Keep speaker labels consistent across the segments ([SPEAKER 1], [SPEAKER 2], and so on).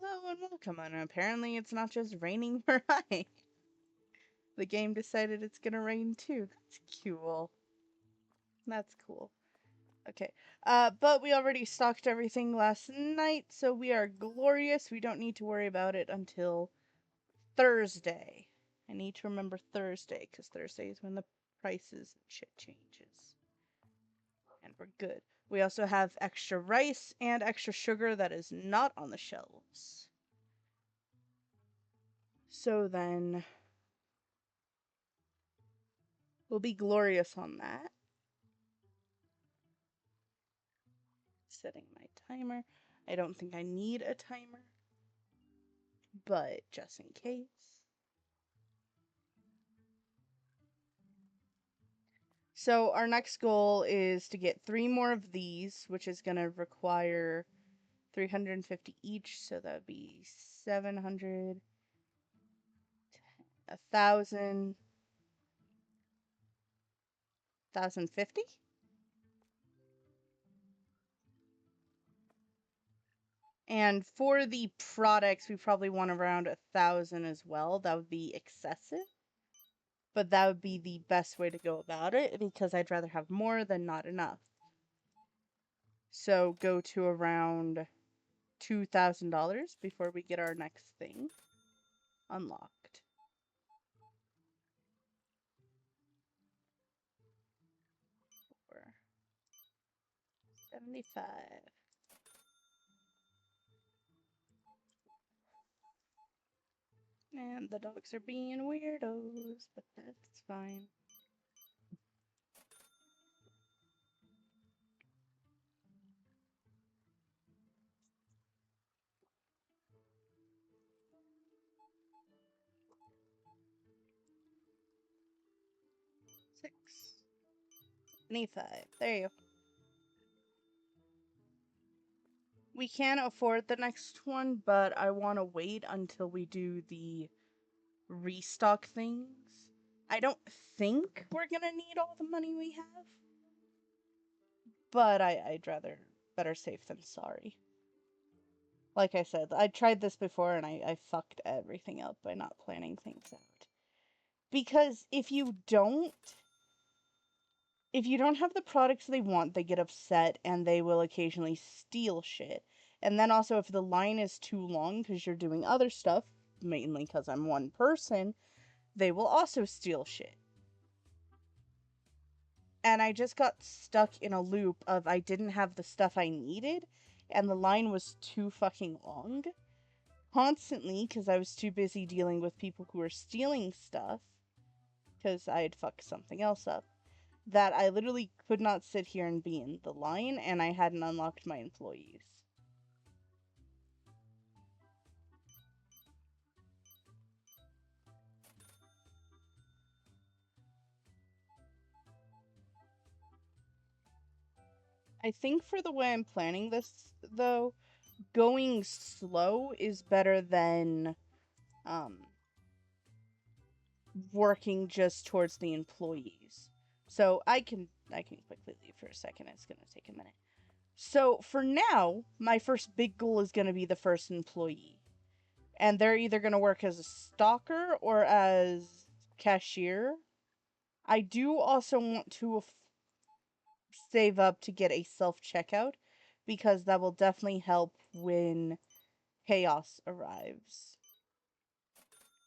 [SPEAKER 1] Hello and welcome, and apparently it's not just raining where I. The game decided it's gonna rain too. That's cool. That's cool. Okay. But we already stocked everything last night, so we are glorious. We don't need to worry about it until Thursday. I need to remember Thursday, because Thursday is when the prices and shit changes. And we're good. We also have extra rice and extra sugar that is not on the shelves. So then we'll be glorious on that. Setting my timer. I don't think I need a timer, but just in case. So our next goal is to get 3 more of these, which is going to require 350 each, so that would be 700, 1,000, 1,050? And for the products, we probably want around 1,000 as well. That would be excessive, but that would be the best way to go about it, because I'd rather have more than not enough. So go to around $2,000 before we get our next thing unlocked. Or 75. And the dogs are being weirdos, but that's fine. Six. 75. There you go. We can afford the next one, but I want to wait until we do the restock things. I don't think we're gonna need all the money we have, but I'd rather better safe than sorry. Like I said, I tried this before and I fucked everything up by not planning things out. Because if you don't have the products they want, they get upset and they will occasionally steal shit. And then also if the line is too long because you're doing other stuff, mainly because I'm one person, they will also steal shit. And I just got stuck in a loop of I didn't have the stuff I needed and the line was too fucking long. Constantly, because I was too busy dealing with people who were stealing stuff, because I had fucked something else up, that I literally could not sit here and be in the line, and I hadn't unlocked my employees. I think for the way I'm planning this, though, going slow is better than working just towards the employees. So I can quickly leave for a second. It's gonna take a minute. So for now, my first big goal is gonna be the first employee. And they're either gonna work as a stalker or as cashier. I do also want to save up to get a self-checkout, because that will definitely help when chaos arrives.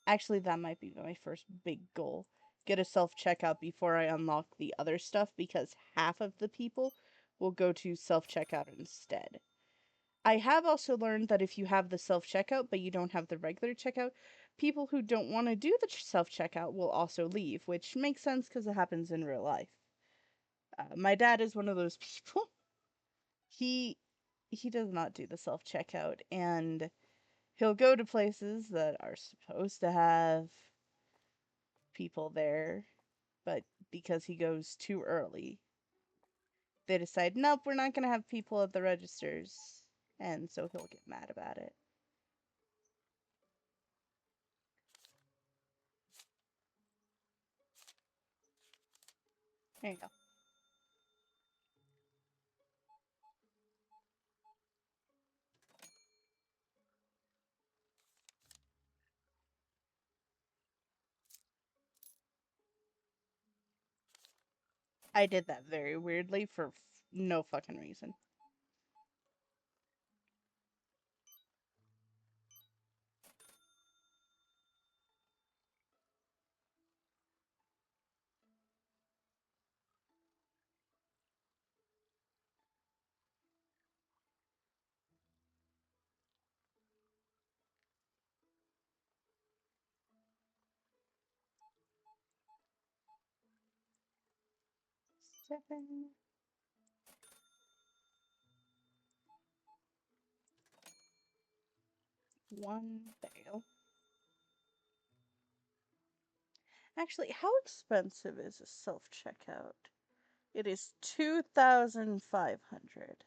[SPEAKER 1] Actually, that might be my first big goal. Get a self-checkout before I unlock the other stuff, because half of the people will go to self-checkout instead. I have also learned that if you have the self-checkout but you don't have the regular checkout, people who don't want to do the self-checkout will also leave, which makes sense because it happens in real life. My dad is one of those people. He does not do the self-checkout, and he'll go to places that are supposed to have people there, but because he goes too early, they decide, nope, we're not going to have people at the registers, and so he'll get mad about it. There you go. I did that very weirdly for no fucking reason. Seven. One. There you go. Actually, how expensive is a self checkout? It is 2,500.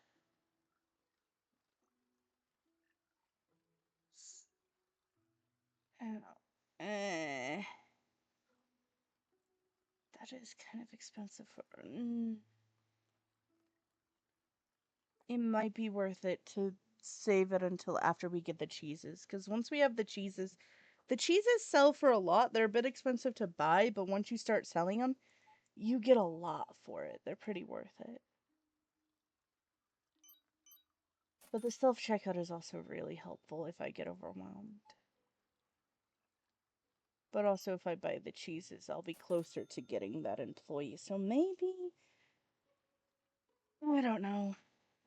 [SPEAKER 1] Oh, that is kind of expensive for. It might be worth it to save it until after we get the cheeses, because once we have the cheeses sell for a lot. They're a bit expensive to buy, but once you start selling them, you get a lot for it. They're pretty worth it. But the self checkout is also really helpful if I get overwhelmed. But also, if I buy the cheeses, I'll be closer to getting that employee. So maybe. I don't know.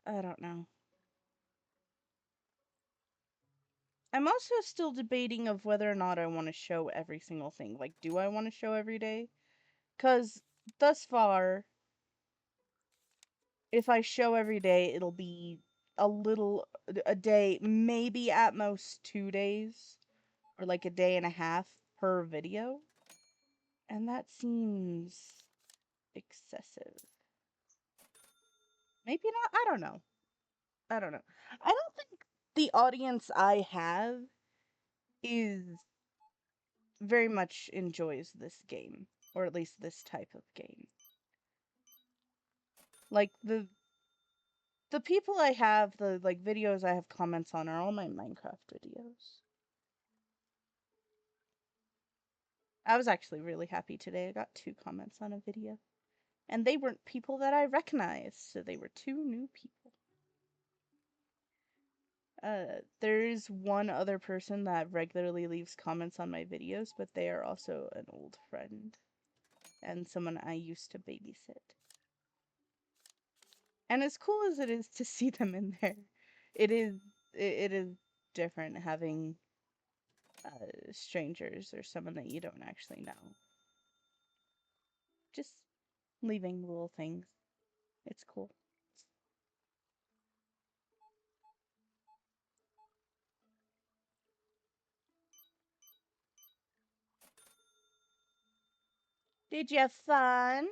[SPEAKER 1] I don't know. I'm also still debating of whether or not I want to show every single thing. Like, do I want to show every day? Because thus far, if I show every day, it'll be a day, maybe at most 2 days, or like a day and a half per video. And that seems excessive. Maybe not. I don't know. I don't know. I don't think the audience I have is very much enjoys this game, or at least this type of game. Like the people I have, the like videos I have comments on are all my Minecraft videos. I was actually really happy today. I got 2 comments on a video. And they weren't people that I recognized, so they were 2 new people. There's one other person that regularly leaves comments on my videos, but they are also an old friend and someone I used to babysit. And as cool as it is to see them in there, it is different having strangers or someone that you don't actually know. Just leaving little things. It's cool. Did you have fun?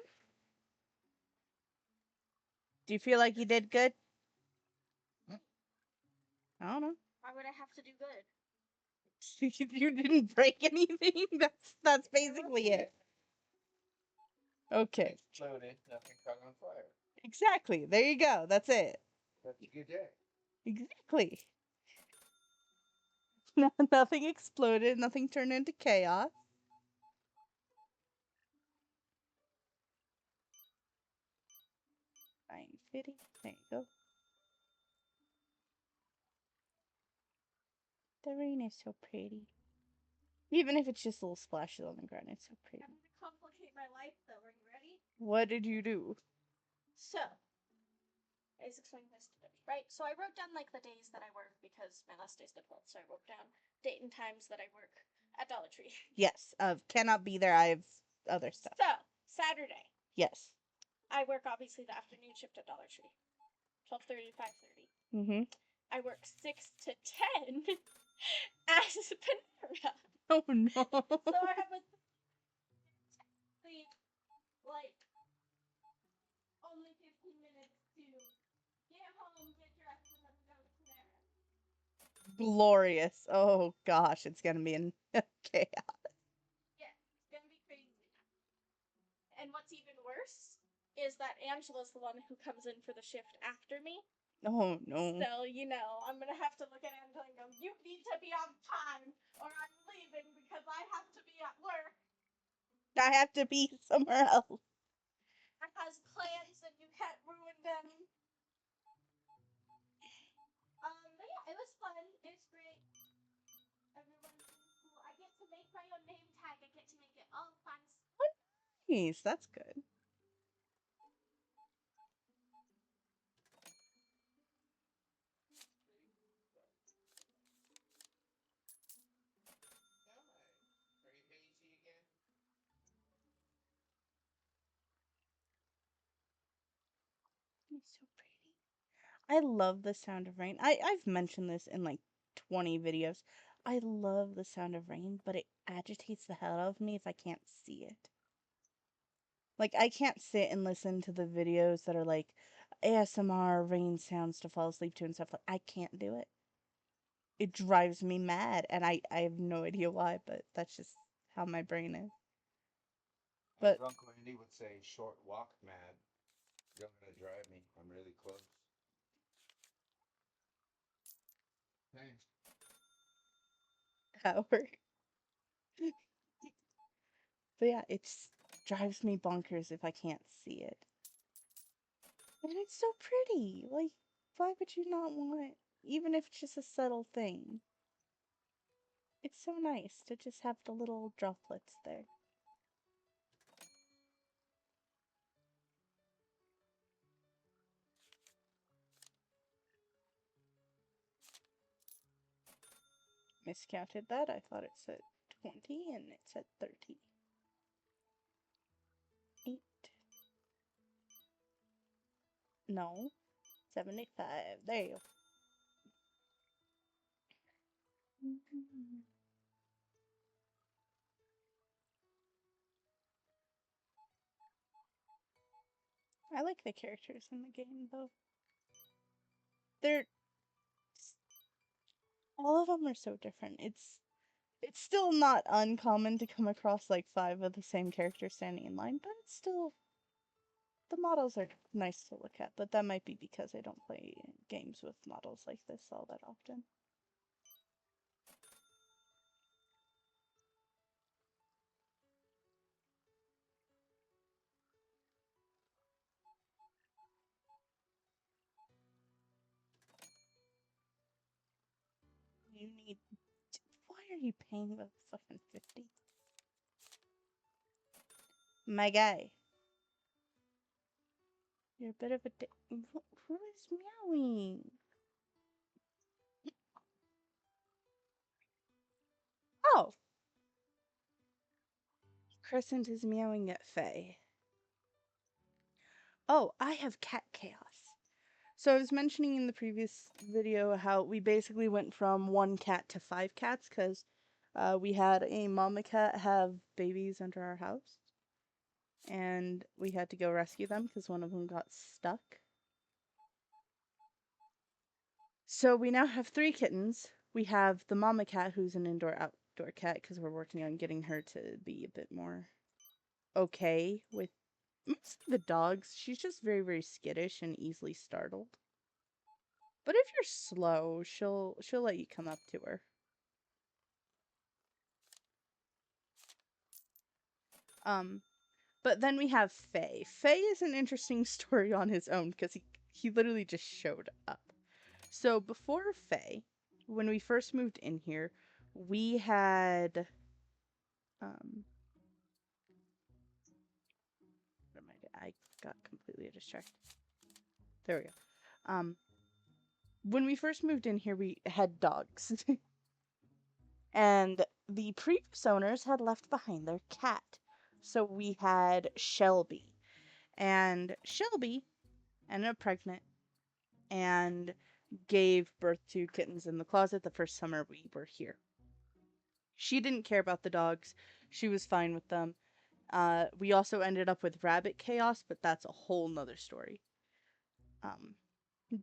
[SPEAKER 1] Do you feel like you did good? I don't know.
[SPEAKER 2] Why would I have to do good?
[SPEAKER 1] You didn't break anything. That's basically it. Okay.
[SPEAKER 3] Exploded, nothing caught on fire.
[SPEAKER 1] Exactly. There you go. That's it.
[SPEAKER 3] That's a good day.
[SPEAKER 1] Exactly. Nothing exploded. Nothing turned into chaos. Fine, fitting. There you go. The rain is so pretty. Even if it's just little splashes on the ground, it's so pretty.
[SPEAKER 2] I'm gonna complicate my life though. Are you ready?
[SPEAKER 1] What did you do?
[SPEAKER 2] So, I was explaining this to them, right? So I wrote down like the days that I work because my last day's the 12th. So I wrote down date and times that I work at Dollar Tree.
[SPEAKER 1] Yes. Cannot be there. I have other stuff.
[SPEAKER 2] So Saturday,
[SPEAKER 1] Yes.
[SPEAKER 2] I work obviously the afternoon shift at Dollar Tree, 12:30 to 5:30.
[SPEAKER 1] Mm-hmm.
[SPEAKER 2] I work 6 to 10 as Panera.
[SPEAKER 1] Oh no.
[SPEAKER 2] So I have a technically like only 15 minutes to get home, get dressed, and then go to Panera.
[SPEAKER 1] Glorious. Oh gosh, it's gonna be in chaos.
[SPEAKER 2] Yeah, it's gonna be crazy. And what's even worse is that Angela's the one who comes in for the shift after me.
[SPEAKER 1] Oh no.
[SPEAKER 2] So, you know, I'm gonna have to look at Angela and go, you need to be on time or I'm leaving because I have to be at work.
[SPEAKER 1] I have to be somewhere else.
[SPEAKER 2] Because to make my own name tag. I get to make it all fancy.
[SPEAKER 1] Nice, that's good.
[SPEAKER 3] Nice. Are you hazy again?
[SPEAKER 1] It's so pretty. I love the sound of rain. I've mentioned this in like 20 videos. I love the sound of rain, but it agitates the hell out of me if I can't see it. Like, I can't sit and listen to the videos that are like ASMR rain sounds to fall asleep to and stuff. Like, I can't do it. It drives me mad, and I have no idea why, but that's just how my brain is. But
[SPEAKER 3] As Uncle Andy would say, short walk mad. You're gonna drive me. I'm really close. Thanks.
[SPEAKER 1] Howard. But yeah, it just drives me bonkers if I can't see it. And it's so pretty. Like, why would you not want it? Even if it's just a subtle thing. It's so nice to just have the little droplets there. Miscounted that. I thought it said 20 and it said 30. 8. No. 75. There you go. I like the characters in the game though. They're all of them are so different. It's still not uncommon to come across like 5 of the same character standing in line, but it's still the models are nice to look at, but that might be because I don't play games with models like this all that often. You need. Why are you paying the fucking 50? My guy. You're a bit of a who is meowing? Oh! Crescent is meowing at Faye. Oh, I have cat chaos. So I was mentioning in the previous video how we basically went from 1 cat to 5 cats because we had a mama cat have babies under our house. And we had to go rescue them because one of them got stuck. So we now have 3 kittens. We have the mama cat who's an indoor-outdoor cat because we're working on getting her to be a bit more okay with mostly the dogs. She's just very, very skittish and easily startled. But if you're slow, she'll let you come up to her. But then we have Faye. Faye is an interesting story on his own because he literally just showed up. So before Faye, when we first moved in here, we had what am I got completely distracted. There we go. When we first moved in here, we had dogs. And the previous owners had left behind their cat. So we had Shelby. And Shelby ended up pregnant and gave birth to kittens in the closet the first summer we were here. She didn't care about the dogs. She was fine with them. We also ended up with rabbit chaos, but that's a whole nother story.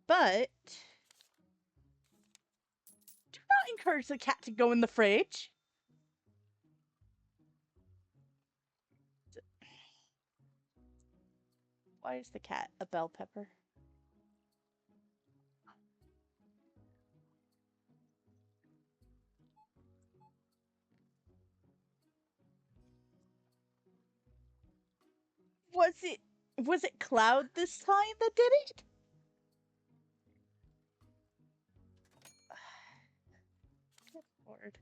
[SPEAKER 1] But do not encourage the cat to go in the fridge. Why is the cat a bell pepper? Was it Cloud this time that did it? Good lord.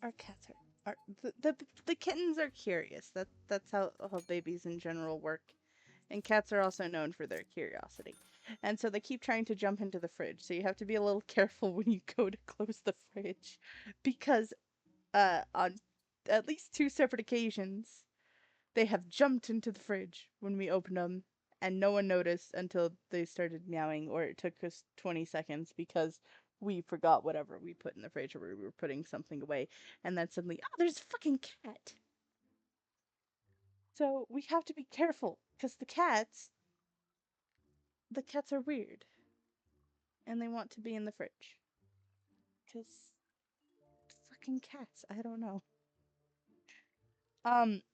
[SPEAKER 1] Our cats are the kittens are curious. That's how babies in general work. And cats are also known for their curiosity. And so they keep trying to jump into the fridge. So you have to be a little careful when you go to close the fridge because on at least 2 separate occasions they have jumped into the fridge when we opened them and no one noticed until they started meowing or it took us 20 seconds because we forgot whatever we put in the fridge or we were putting something away and then suddenly, oh, there's a fucking cat. So we have to be careful because the cats are weird and they want to be in the fridge because fucking cats. I don't know.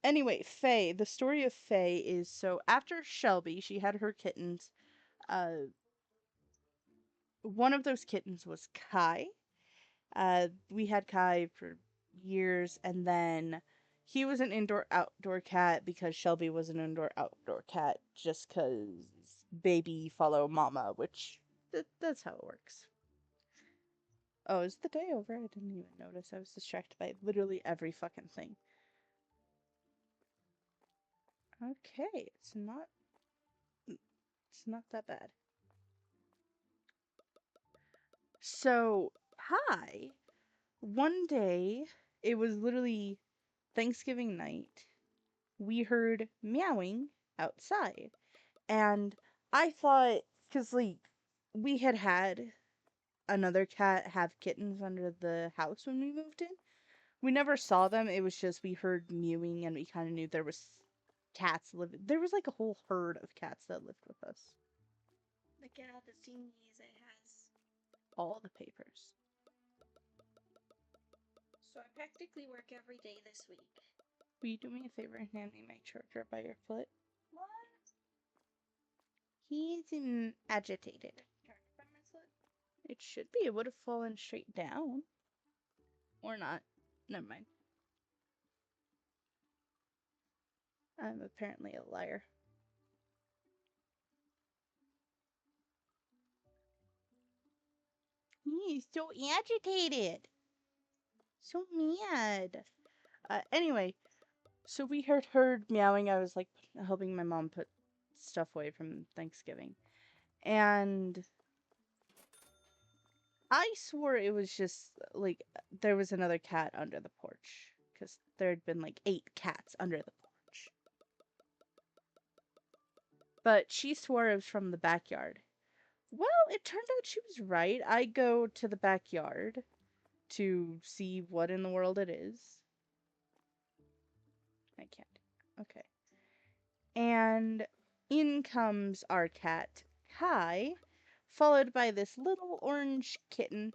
[SPEAKER 1] Anyway, Faye, the story of Faye is so after Shelby, she had her kittens. Uh, one of those kittens was Kai. We had Kai for years, and then he was an indoor outdoor cat because Shelby was an indoor outdoor cat, just because baby follow mama, which that's how it works. Oh, is the day over? I didn't even notice. I was distracted by literally every fucking thing. Okay, it's not that bad. So, hi. One day, it was literally Thanksgiving night. We heard meowing outside. And I thought, because, like, we had another cat have kittens under the house when we moved in. We never saw them. It was just we heard mewing and we kind of knew there was cats living. There was like a whole herd of cats that lived with us.
[SPEAKER 2] The cat, the thingies it has.
[SPEAKER 1] All the papers.
[SPEAKER 2] So I practically work every day this week.
[SPEAKER 1] Will you do me a favor and hand me my charger by your foot?
[SPEAKER 2] What?
[SPEAKER 1] He's agitated.
[SPEAKER 2] Charged by my foot?
[SPEAKER 1] It should be. It would have fallen straight down. Or not. Never mind. I'm apparently a liar. He's so agitated. So mad. Anyway, so we heard meowing. I was like helping my mom put stuff away from Thanksgiving. And I swore it was just like there was another cat under the porch. Because there had been like 8 cats under the porch. But she swore it was from the backyard. Well, it turned out she was right. I go to the backyard to see what in the world it is. I can't. Okay. And in comes our cat, Kai, followed by this little orange kitten.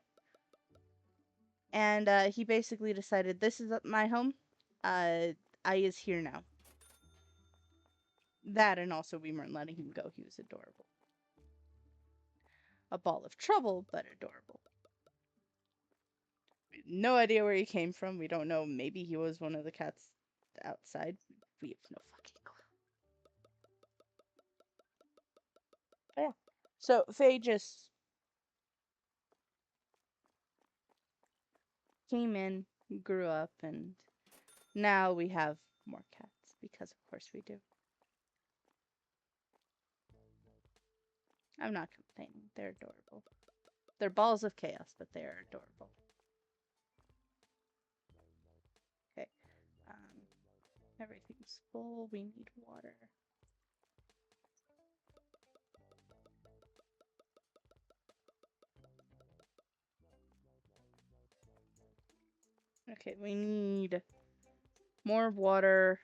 [SPEAKER 1] And he basically decided, this is my home. I is here now. That and also we weren't letting him go. He was adorable. A ball of trouble, but adorable. No idea where he came from. We don't know. Maybe he was one of the cats outside. We have no fucking clue. But yeah. So Faye just came in, grew up, and now we have more cats because of course we do. I'm not complaining. They're adorable. They're balls of chaos, but they are adorable. Okay. Everything's full. We need water. Okay, we need more water,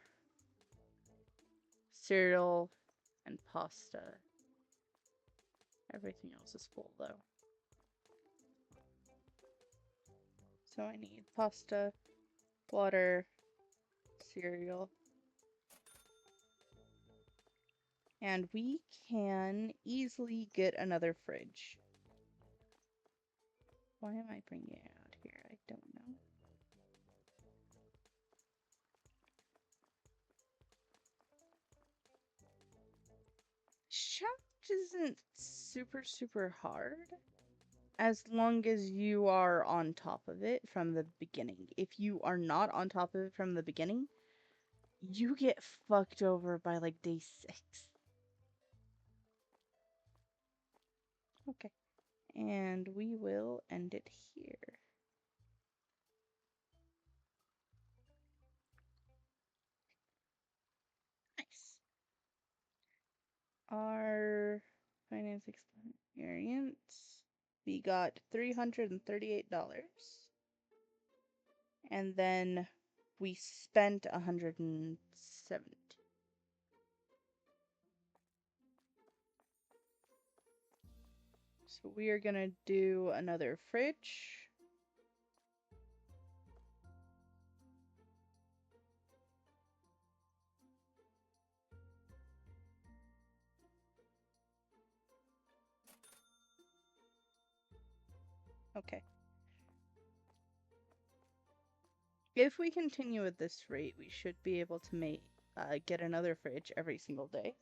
[SPEAKER 1] cereal, and pasta. Everything else is full though. So I need pasta, water, cereal. And we can easily get another fridge. Why am I bringing it out here? I don't know. Challenge isn't super hard. As long as you are on top of it from the beginning. If you are not on top of it from the beginning, you get fucked over by like day 6. Okay. And we will end it here. Nice. Our finance experience, we got $338. And then we spent 170. So we are gonna do another fridge. Okay. If we continue at this rate, we should be able to get another fridge every single day.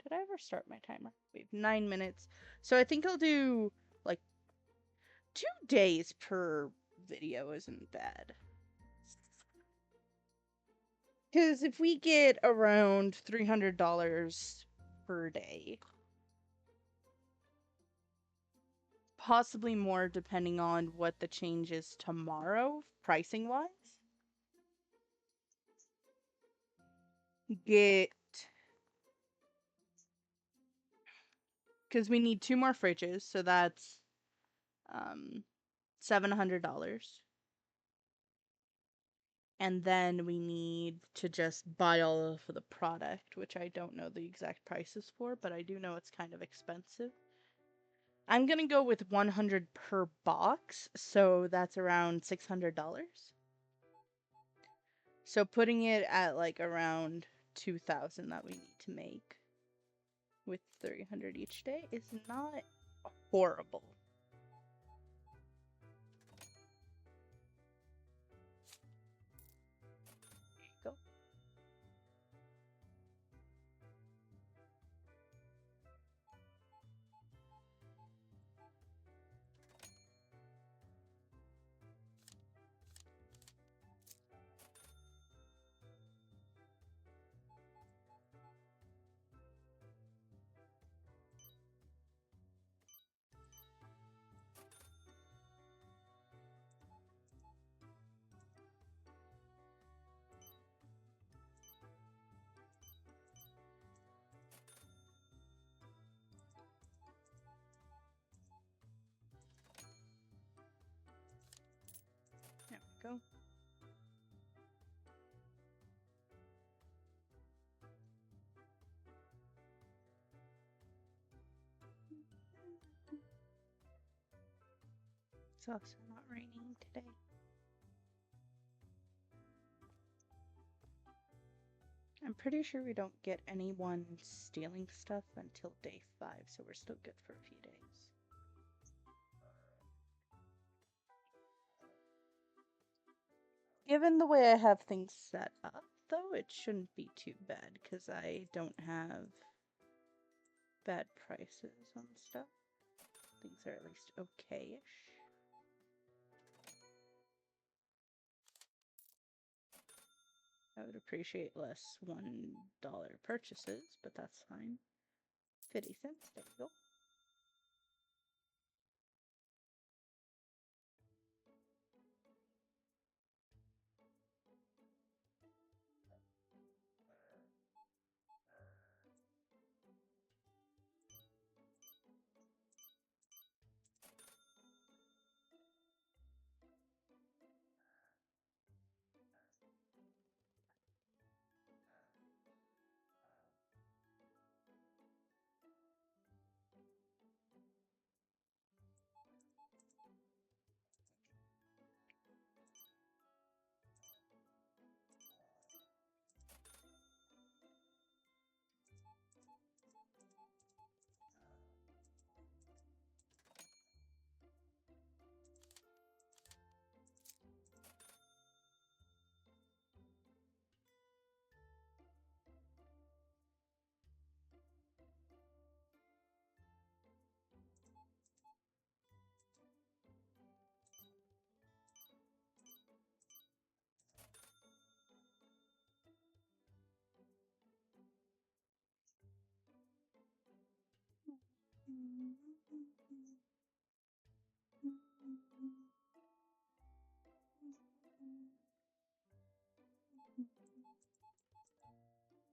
[SPEAKER 1] Did I ever start my timer? We have 9 minutes. So I think I'll do like 2 days per video isn't bad. Because if we get around $300 per day, possibly more depending on what the change is tomorrow, pricing wise, get, because we need 2 more fridges, so that's $700. And then we need to just buy all of the product, which I don't know the exact prices for, but I do know it's kind of expensive. I'm gonna go with 100 per box, so that's around $600. So putting it at like around 2,000 that we need to make with 300 each day is not horrible. There you go. There we go. It's also not raining today. I'm pretty sure we don't get anyone stealing stuff until day 5, so we're still good for a few days. Given the way I have things set up, though, it shouldn't be too bad, because I don't have bad prices on stuff. Things are at least okay-ish. I would appreciate less $1 purchases, but that's fine. 50 cents, there you go.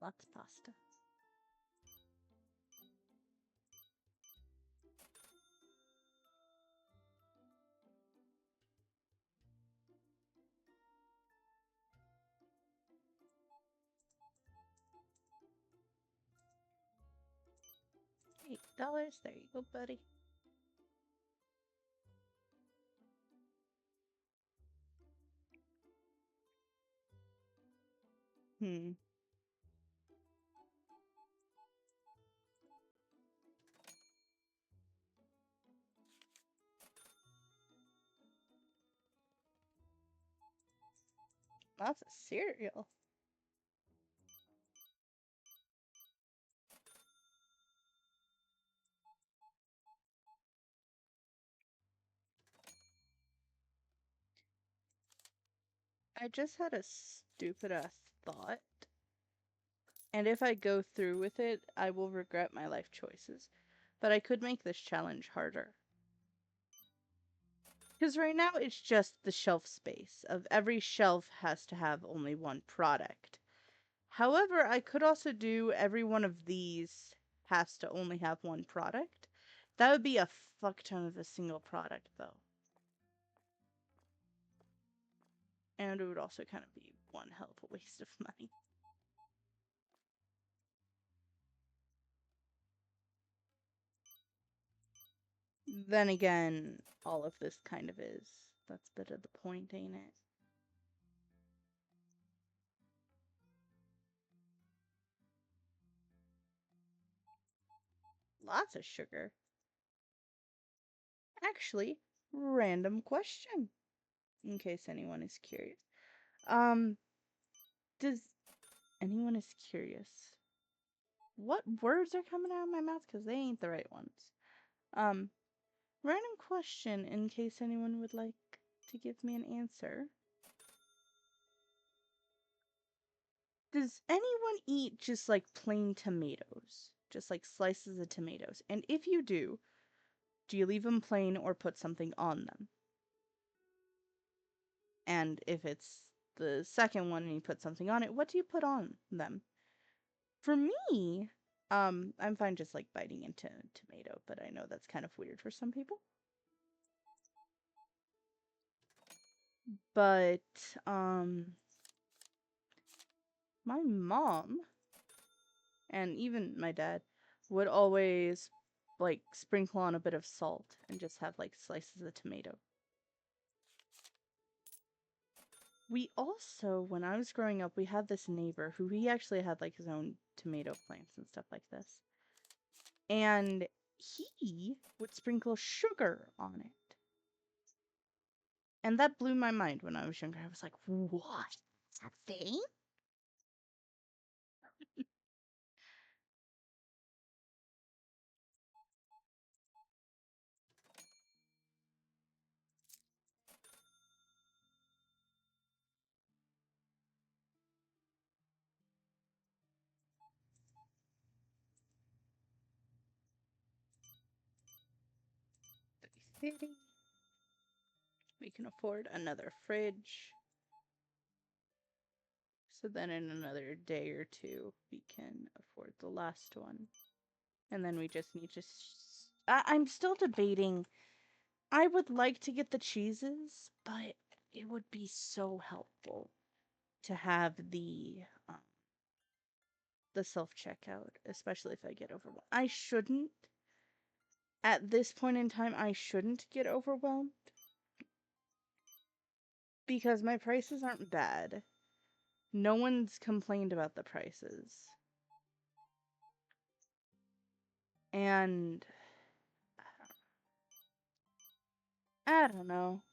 [SPEAKER 1] Lots of pasta. $8. There you go, buddy. Lots of cereal. I just had a stupid ass thought. And if I go through with it, I will regret my life choices. But I could make this challenge harder. Because right now it's just the shelf space of every shelf has to have only one product. However, I could also do every one of these has to only have one product. That would be a fuck ton of a single product though. And it would also kind of be one hell of a waste of money. Then again, all of this kind of is. That's a bit of the point, ain't it? Lots of sugar. Actually, random question. In case anyone is curious. Does anyone is curious? What words are coming out of my mouth? Because they ain't the right ones. Random question in case anyone would like to give me an answer. Does anyone eat just like plain tomatoes? Just like slices of tomatoes? And if you do you leave them plain or put something on them? And if it's the second one and you put something on it, what do you put on them? For me, I'm fine just like biting into tomato, but I know that's kind of weird for some people. But, my mom and even my dad would always like sprinkle on a bit of salt and just have like slices of tomato. We also, when I was growing up, we had this neighbor who he actually had like his own tomato plants and stuff like this. And he would sprinkle sugar on it. And that blew my mind when I was younger. I was like, what? Is that a thing? We can afford another fridge. So then in another day or two, we can afford the last one. And then we just need to... I'm still debating. I would like to get the cheeses, but it would be so helpful to have the self-checkout, especially if I get overwhelmed. I shouldn't. At this point in time, I shouldn't get overwhelmed. Because my prices aren't bad. No one's complained about the prices. And I don't know.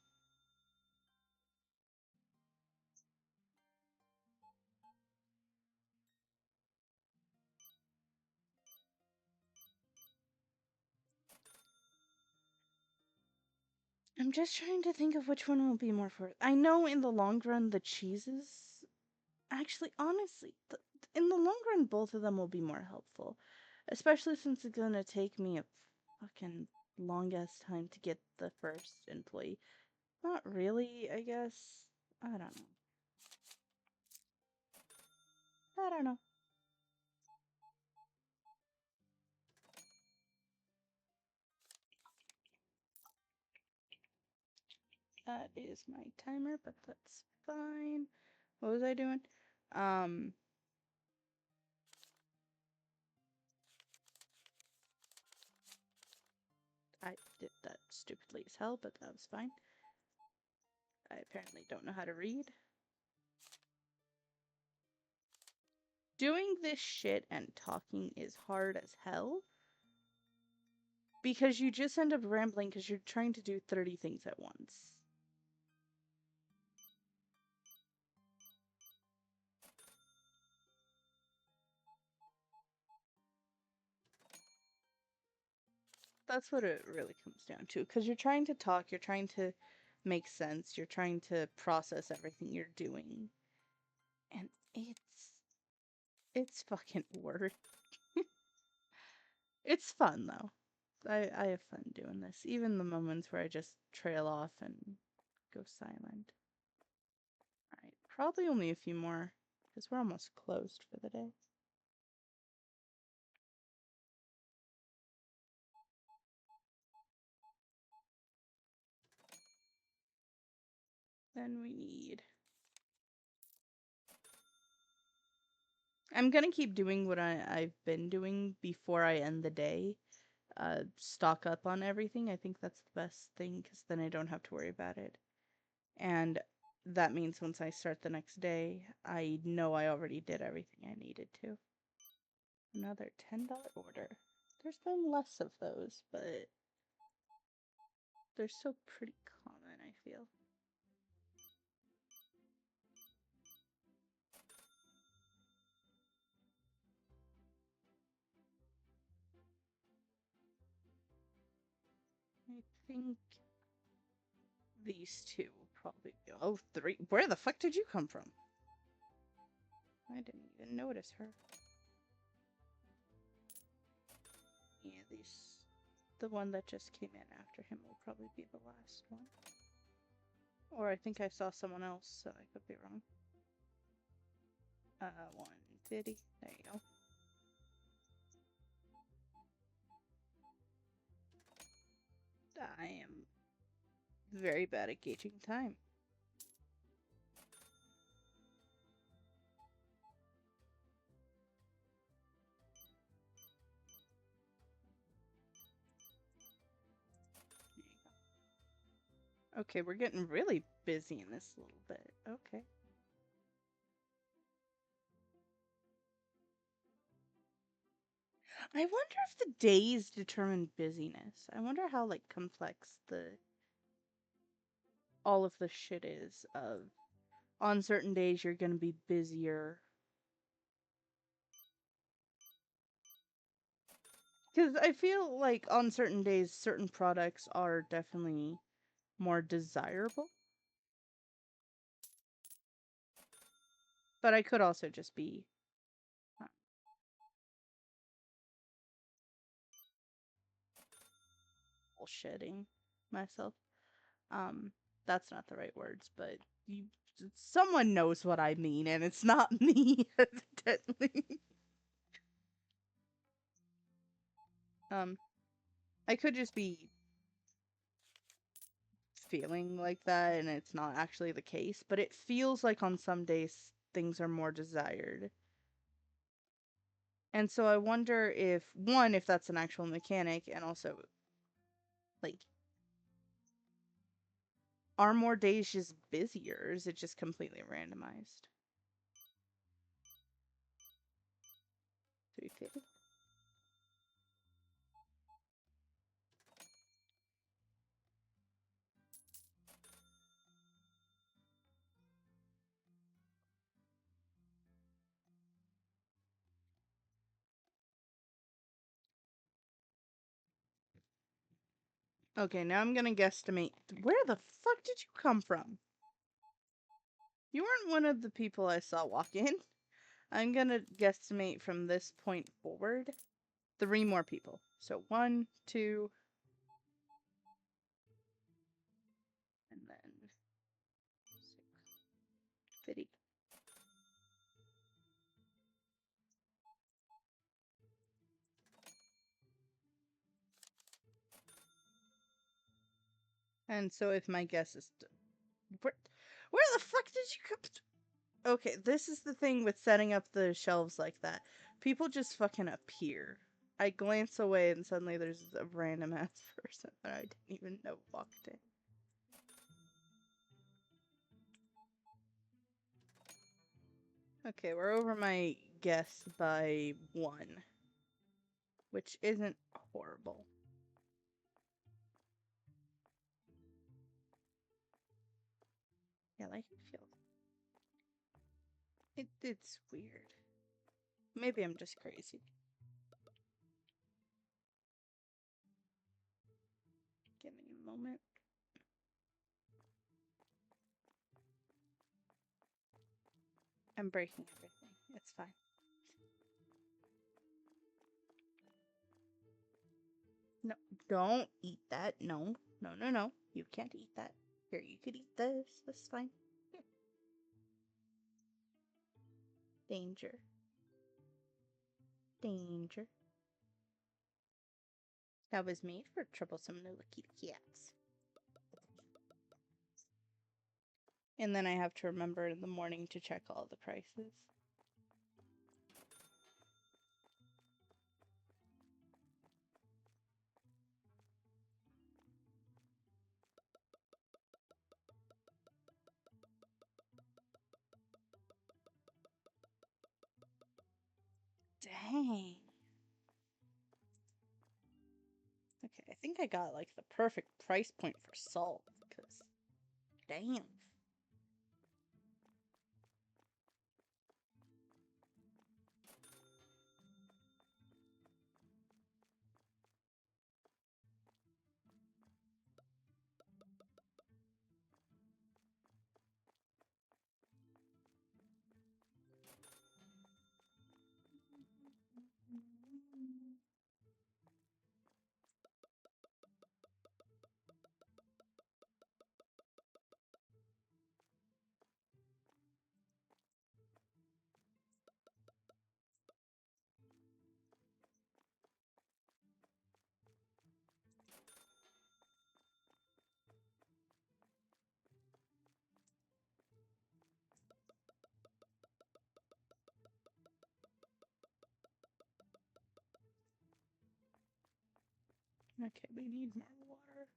[SPEAKER 1] I'm just trying to think of which one will be more for it. I know in the long run the cheeses... Actually, honestly, in the long run both of them will be more helpful. Especially since it's gonna take me a fucking long-ass time to get the first employee. Not really, I guess. I don't know. That is my timer, but that's fine. What was I doing? I did that stupidly as hell, but that was fine. I apparently don't know how to read. Doing this shit and talking is hard as hell. Because you just end up rambling because you're trying to do 30 things at once. That's what it really comes down to. Because you're trying to talk, you're trying to make sense, you're trying to process everything you're doing. And it's fucking work. It's fun though. I have fun doing this. Even the moments where I just trail off and go silent. Alright, probably only a few more, because we're almost closed for the day. Then we need... I'm gonna keep doing what I've been doing before I end the day. Stock up on everything. I think that's the best thing, because then I don't have to worry about it. And that means once I start the next day, I know I already did everything I needed to. Another $10 order. There's been less of those, but they're still pretty common, I feel. I think these two will probably be... Oh, three. Where the fuck did you come from? I didn't even notice her. Yeah, the one that just came in after him will probably be the last one. Or I think I saw someone else, so I could be wrong. 150. There you go. I am very bad at gauging time. There you go. Okay, we're getting really busy in this little bit. Okay. I wonder if the days determine busyness. I wonder how, like, complex all of the shit is of on certain days you're gonna be busier. Because I feel like on certain days, certain products are definitely more desirable. But I could also just be bullshitting myself. That's not the right words, but someone knows what I mean, and it's not me, evidently. I could just be feeling like that, and it's not actually the case, but it feels like on some days things are more desired. And so I wonder if, one, if that's an actual mechanic, and also, like, are more days just busier, or is it just completely randomized? 350. Okay, now I'm gonna guesstimate. Where the fuck did you come from? You weren't one of the people I saw walk in. I'm gonna guesstimate from this point forward 3 more people. So 1, 2, and then 6, 50. And so if my guess is... Where the fuck did you come... Okay, this is the thing with setting up the shelves like that. People just fucking appear. I glance away and suddenly there's a random ass person that I didn't even know walked in. Okay, we're over my guess by 1. Which isn't horrible. Yeah, like it feels... It's weird. Maybe I'm just crazy. Give me a moment. I'm breaking everything. It's fine. No, don't eat that. No, no, no, no. You can't eat that. Here, you could eat this. This is fine. Here. Danger. Danger. That was made for troublesome little kitty cats. And then I have to remember in the morning to check all the prices. Dang. Okay, I think I got like the perfect price point for salt, because damn. Okay, we need more water.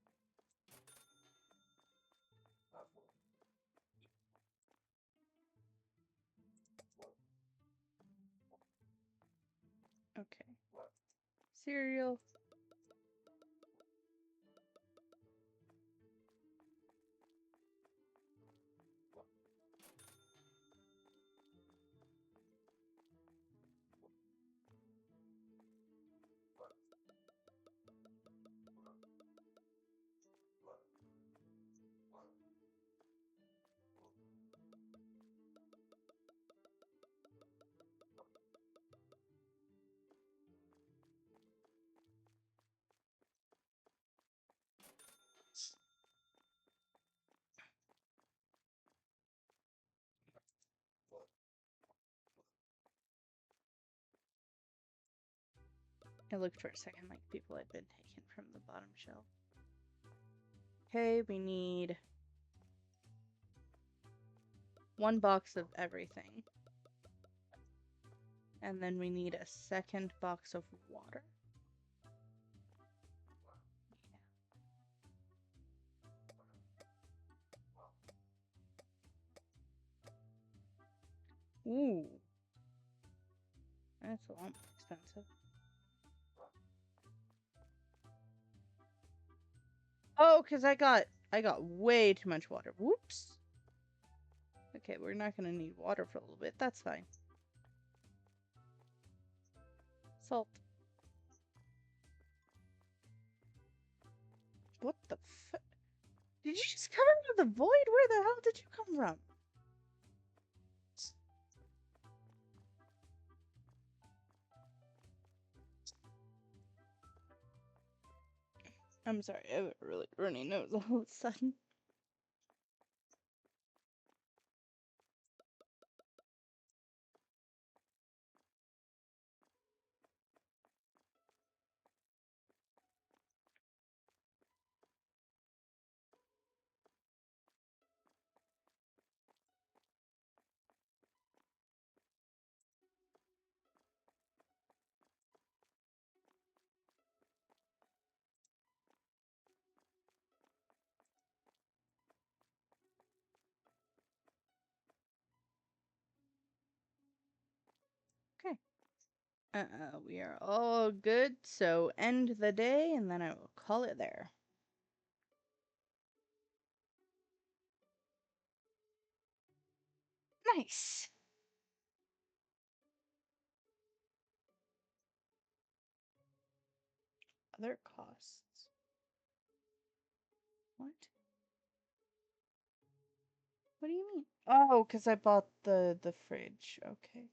[SPEAKER 1] Okay. Cereal. I looked for a second like people had been taken from the bottom shelf. Okay, we need 1 box of everything. And then we need a 2nd box of water. Yeah. Ooh. That's a lot more expensive. Oh, because I got way too much water. Whoops. Okay, we're not gonna need water for a little bit. That's fine. Salt. What the fuck? Did you just come out of the void? Where the hell did you come from? I'm sorry, I have a really runny nose all of a sudden. We are all good, so end the day, and then I will call it there. Nice. Other costs. What? What do you mean? Oh, because I bought the fridge. Okay.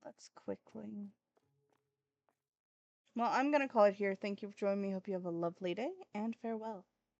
[SPEAKER 1] Let's quickly. Well, I'm gonna call it here. Thank you for joining me. Hope you have a lovely day, and farewell.